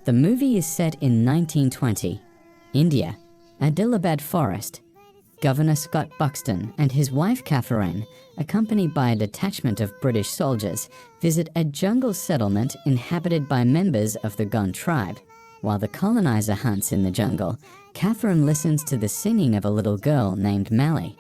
The movie is set in 1920, India, Adilabad Forest. Governor Scott Buxton and his wife Catherine, accompanied by a detachment of British soldiers, visit a jungle settlement inhabited by members of the Gond tribe. While the colonizer hunts in the jungle, Catherine listens to the singing of a little girl named Mally.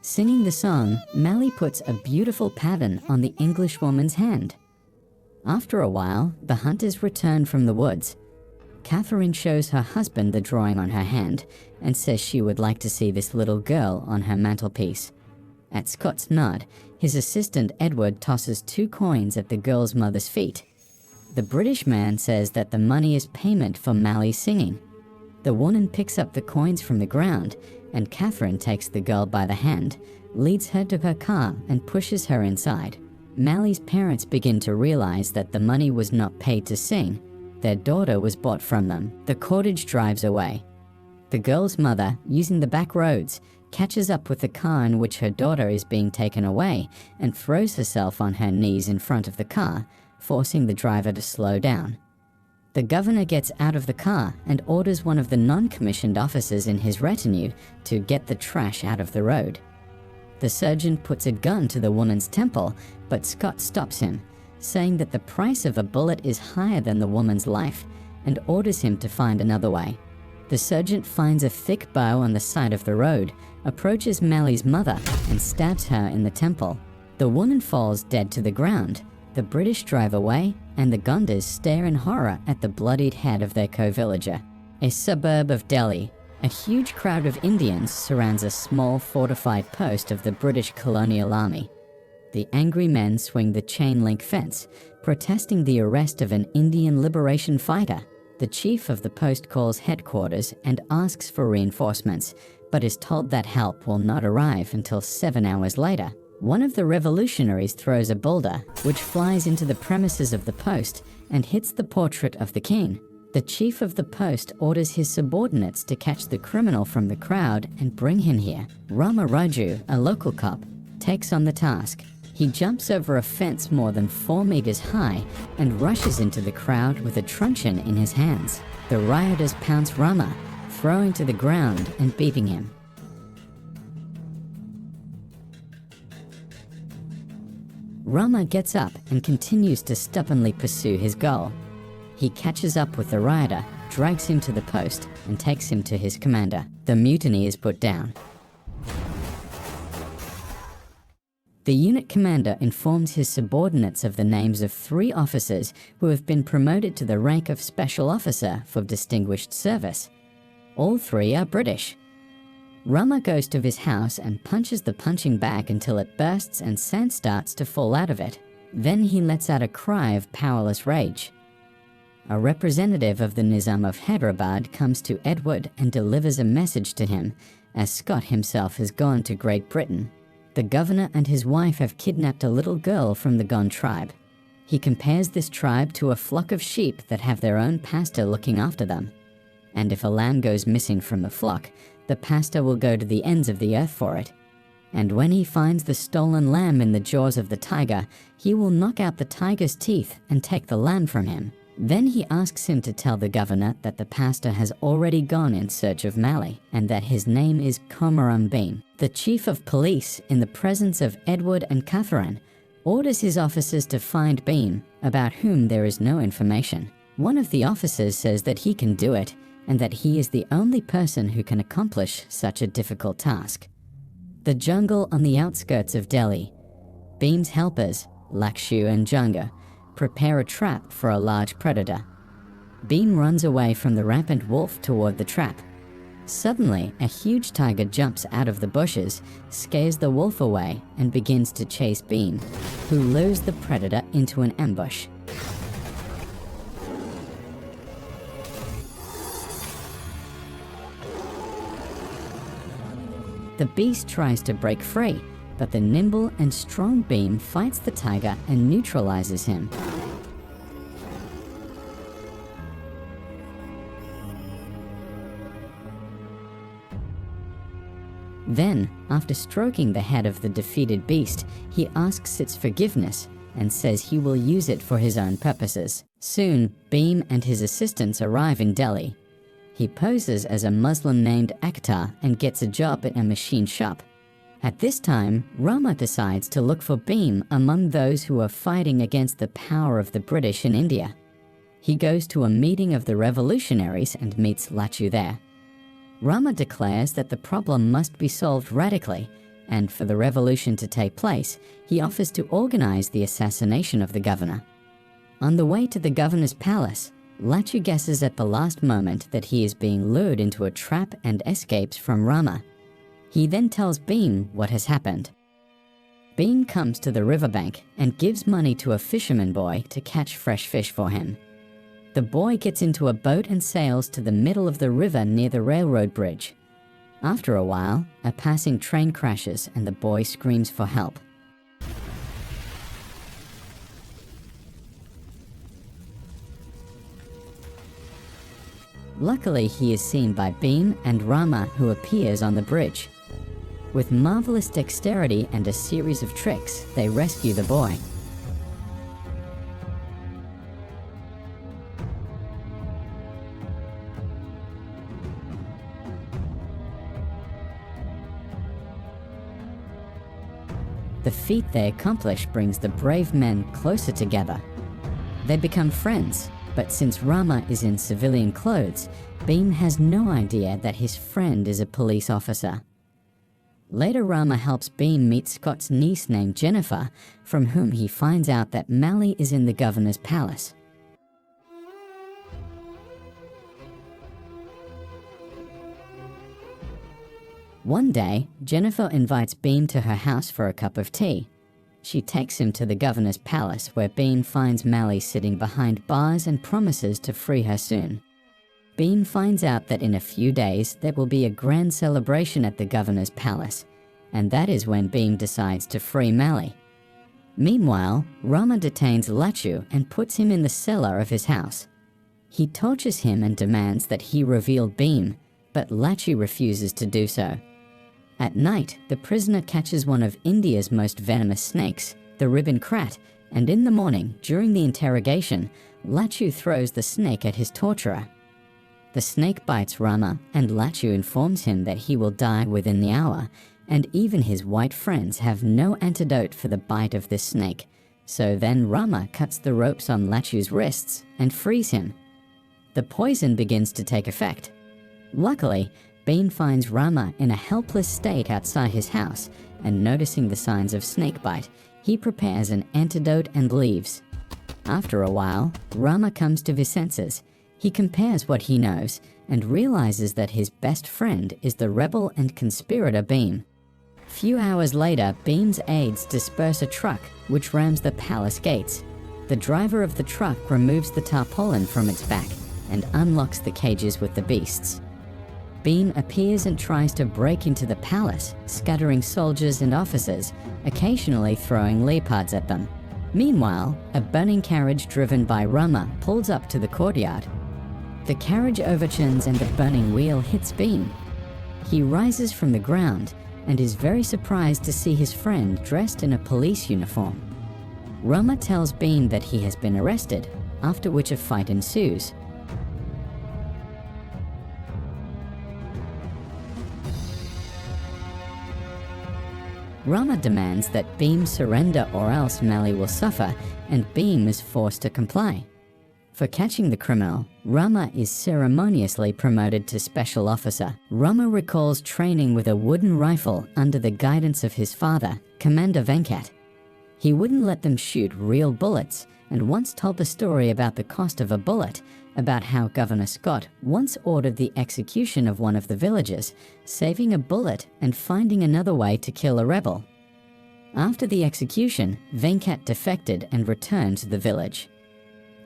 Singing the song, Mally puts a beautiful pattern on the Englishwoman's hand. After a while, the hunters return from the woods. Catherine shows her husband the drawing on her hand and says she would like to see this little girl on her mantelpiece. At Scott's nod, his assistant Edward tosses 2 coins at the girl's mother's feet. The British man says that the money is payment for Mally's singing. The woman picks up the coins from the ground, and Catherine takes the girl by the hand, leads her to her car and pushes her inside. Mally's parents begin to realize that the money was not paid to sing. Their daughter was bought from them. The cortege drives away. The girl's mother, using the back roads, catches up with the car in which her daughter is being taken away and throws herself on her knees in front of the car, forcing the driver to slow down. The governor gets out of the car and orders one of the non-commissioned officers in his retinue to get the trash out of the road. The surgeon puts a gun to the woman's temple, but Scott stops him, saying that the price of a bullet is higher than the woman's life, and orders him to find another way. The surgeon finds a thick bow on the side of the road, approaches Mally's mother, and stabs her in the temple. The woman falls dead to the ground. The British drive away, and the Gondars stare in horror at the bloodied head of their co-villager. A suburb of Delhi, a huge crowd of Indians surrounds a small fortified post of the British colonial army. The angry men swing the chain-link fence, protesting the arrest of an Indian liberation fighter. The chief of the post calls headquarters and asks for reinforcements, but is told that help will not arrive until 7 hours later. One of the revolutionaries throws a boulder, which flies into the premises of the post and hits the portrait of the king. The chief of the post orders his subordinates to catch the criminal from the crowd and bring him here. Rama Raju, a local cop, takes on the task. He jumps over a fence more than 4 meters high and rushes into the crowd with a truncheon in his hands. The rioters pounce Rama, throwing to the ground and beating him. Rama gets up and continues to stubbornly pursue his goal. He catches up with the rioter, drags him to the post, and takes him to his commander. The mutiny is put down. The unit commander informs his subordinates of the names of 3 officers who have been promoted to the rank of special officer for distinguished service. All 3 are British. Rama goes to his house and punches the punching bag until it bursts and sand starts to fall out of it. Then he lets out a cry of powerless rage. A representative of the Nizam of Hyderabad comes to Edward and delivers a message to him, as Scott himself has gone to Great Britain. The governor and his wife have kidnapped a little girl from the Gond tribe. He compares this tribe to a flock of sheep that have their own pastor looking after them. And if a lamb goes missing from the flock, the pastor will go to the ends of the earth for it. And when he finds the stolen lamb in the jaws of the tiger, he will knock out the tiger's teeth and take the lamb from him. Then he asks him to tell the governor that the pastor has already gone in search of Mally, and that his name is Komaram Beam. The chief of police, in the presence of Edward and Catherine, orders his officers to find Beam, about whom there is no information. One of the officers says that he can do it, and that he is the only person who can accomplish such a difficult task. The jungle on the outskirts of Delhi. Beam's helpers, Lakshu and Janga, prepare a trap for a large predator. Beam runs away from the rampant wolf toward the trap. Suddenly, a huge tiger jumps out of the bushes, scares the wolf away, and begins to chase Beam, who lures the predator into an ambush. The beast tries to break free, but the nimble and strong Beam fights the tiger and neutralizes him. Then, after stroking the head of the defeated beast, he asks its forgiveness and says he will use it for his own purposes. Soon, Bhim and his assistants arrive in Delhi. He poses as a Muslim named Akhtar and gets a job at a machine shop. At this time, Rama decides to look for Bhim among those who are fighting against the power of the British in India. He goes to a meeting of the revolutionaries and meets Lachu there. Rama declares that the problem must be solved radically, and for the revolution to take place, he offers to organize the assassination of the governor. On the way to the governor's palace, Lachu guesses at the last moment that he is being lured into a trap and escapes from Rama. He then tells Bhim what has happened. Bhim comes to the riverbank and gives money to a fisherman boy to catch fresh fish for him. The boy gets into a boat and sails to the middle of the river near the railroad bridge. After a while, a passing train crashes and the boy screams for help. Luckily, he is seen by Bhim and Rama, who appears on the bridge. With marvelous dexterity and a series of tricks, they rescue the boy. The feat they accomplish brings the brave men closer together. They become friends, but since Rama is in civilian clothes, Bhim has no idea that his friend is a police officer. Later, Rama helps Bhim meet Scott's niece named Jennifer, from whom he finds out that Mali is in the governor's palace. One day, Jennifer invites Bhim to her house for a cup of tea. She takes him to the governor's palace, where Bhim finds Mali sitting behind bars and promises to free her soon. Bhim finds out that in a few days there will be a grand celebration at the governor's palace, and that is when Bhim decides to free Mali. Meanwhile, Rama detains Lachu and puts him in the cellar of his house. He tortures him and demands that he reveal Bhim, but Lachu refuses to do so. At night, the prisoner catches one of India's most venomous snakes, the ribbon krat, and in the morning, during the interrogation, Lachu throws the snake at his torturer. The snake bites Rama, and Lachu informs him that he will die within the hour, and even his white friends have no antidote for the bite of this snake. So then Rama cuts the ropes on Lachu's wrists and frees him. The poison begins to take effect. Luckily, Bhim finds Rama in a helpless state outside his house, and noticing the signs of snakebite, he prepares an antidote and leaves. After a while, Rama comes to his senses. He compares what he knows and realizes that his best friend is the rebel and conspirator Bhim. Few hours later, Bhim's aides disperse a truck which rams the palace gates. The driver of the truck removes the tarpaulin from its back and unlocks the cages with the beasts. Bhim appears and tries to break into the palace, scattering soldiers and officers, occasionally throwing leopards at them. Meanwhile, a burning carriage driven by Rama pulls up to the courtyard. The carriage overturns and the burning wheel hits Bhim. He rises from the ground and is very surprised to see his friend dressed in a police uniform. Rama tells Bhim that he has been arrested, after which a fight ensues. Rama demands that Bhim surrender or else Mali will suffer, and Bhim is forced to comply. For catching the criminal, Rama is ceremoniously promoted to special officer. Rama recalls training with a wooden rifle under the guidance of his father, Commander Venkat. He wouldn't let them shoot real bullets, and once told the story about the cost of a bullet, about how Governor Scott once ordered the execution of one of the villagers, saving a bullet and finding another way to kill a rebel. After the execution, Venkat defected and returned to the village.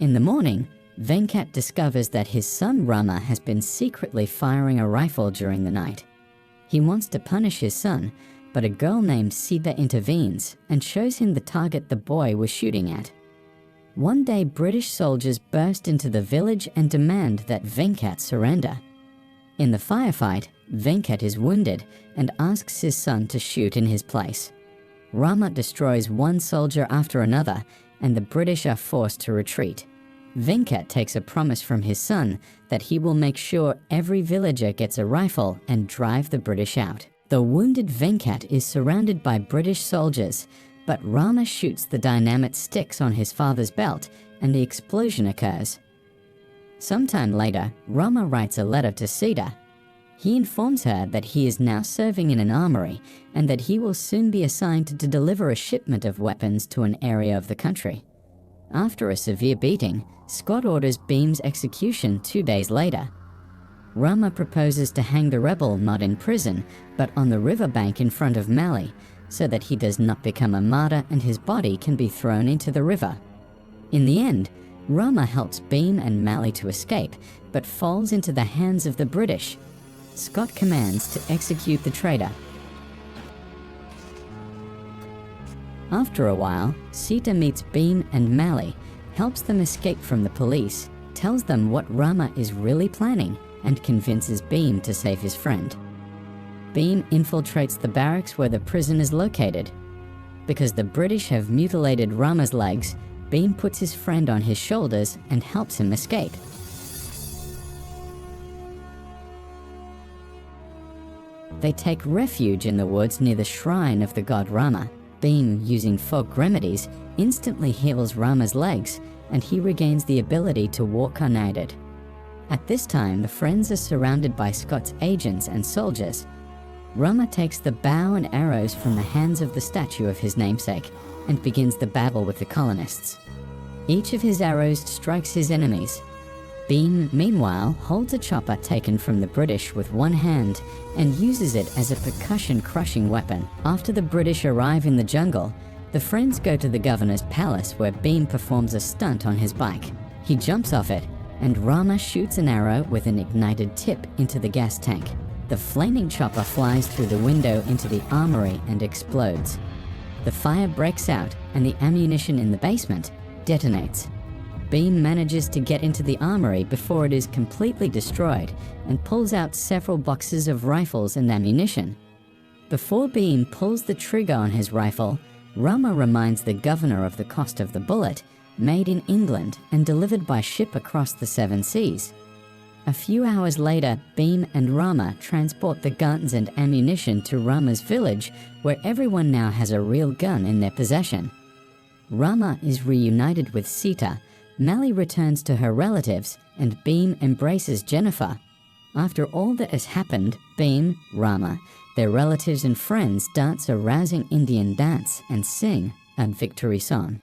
In the morning, Venkat discovers that his son Rama has been secretly firing a rifle during the night. He wants to punish his son, but a girl named Sita intervenes and shows him the target the boy was shooting at. One day, British soldiers burst into the village and demand that Venkat surrender. In the firefight, Venkat is wounded and asks his son to shoot in his place. Rama destroys one soldier after another, and the British are forced to retreat. Venkat takes a promise from his son that he will make sure every villager gets a rifle and drive the British out. The wounded Venkat is surrounded by British soldiers, but Rama shoots the dynamite sticks on his father's belt and the explosion occurs. Sometime later, Rama writes a letter to Sita. He informs her that he is now serving in an armory and that he will soon be assigned to deliver a shipment of weapons to an area of the country. After a severe beating, Scott orders Bhim's execution 2 days later. Rama proposes to hang the rebel not in prison, but on the riverbank in front of Mali, so that he does not become a martyr and his body can be thrown into the river. In the end, Rama helps Bhim and Mali to escape, but falls into the hands of the British. Scott commands to execute the traitor. After a while, Sita meets Bhim and Mali, helps them escape from the police, tells them what Rama is really planning, and convinces Bhim to save his friend. Bhim infiltrates the barracks where the prison is located. Because the British have mutilated Rama's legs, Bhim puts his friend on his shoulders and helps him escape. They take refuge in the woods near the shrine of the god Rama. Bhim, using folk remedies, instantly heals Rama's legs, and he regains the ability to walk unaided. At this time, the friends are surrounded by Scott's agents and soldiers. Rama takes the bow and arrows from the hands of the statue of his namesake and begins the battle with the colonists. Each of his arrows strikes his enemies. Bhim, meanwhile, holds a chopper taken from the British with one hand and uses it as a percussion-crushing weapon. After the British arrive in the jungle, the friends go to the governor's palace where Bhim performs a stunt on his bike. He jumps off it, and Rama shoots an arrow with an ignited tip into the gas tank. The flaming chopper flies through the window into the armory and explodes. The fire breaks out and the ammunition in the basement detonates. Bhim manages to get into the armory before it is completely destroyed and pulls out several boxes of rifles and ammunition. Before Bhim pulls the trigger on his rifle, Rama reminds the governor of the cost of the bullet, made in England and delivered by ship across the 7 seas. A few hours later, Bhim and Rama transport the guns and ammunition to Rama's village, where everyone now has a real gun in their possession. Rama is reunited with Sita, Mali returns to her relatives, and Bhim embraces Jennifer. After all that has happened, Bhim, Rama, their relatives and friends dance a rousing Indian dance and sing a victory song.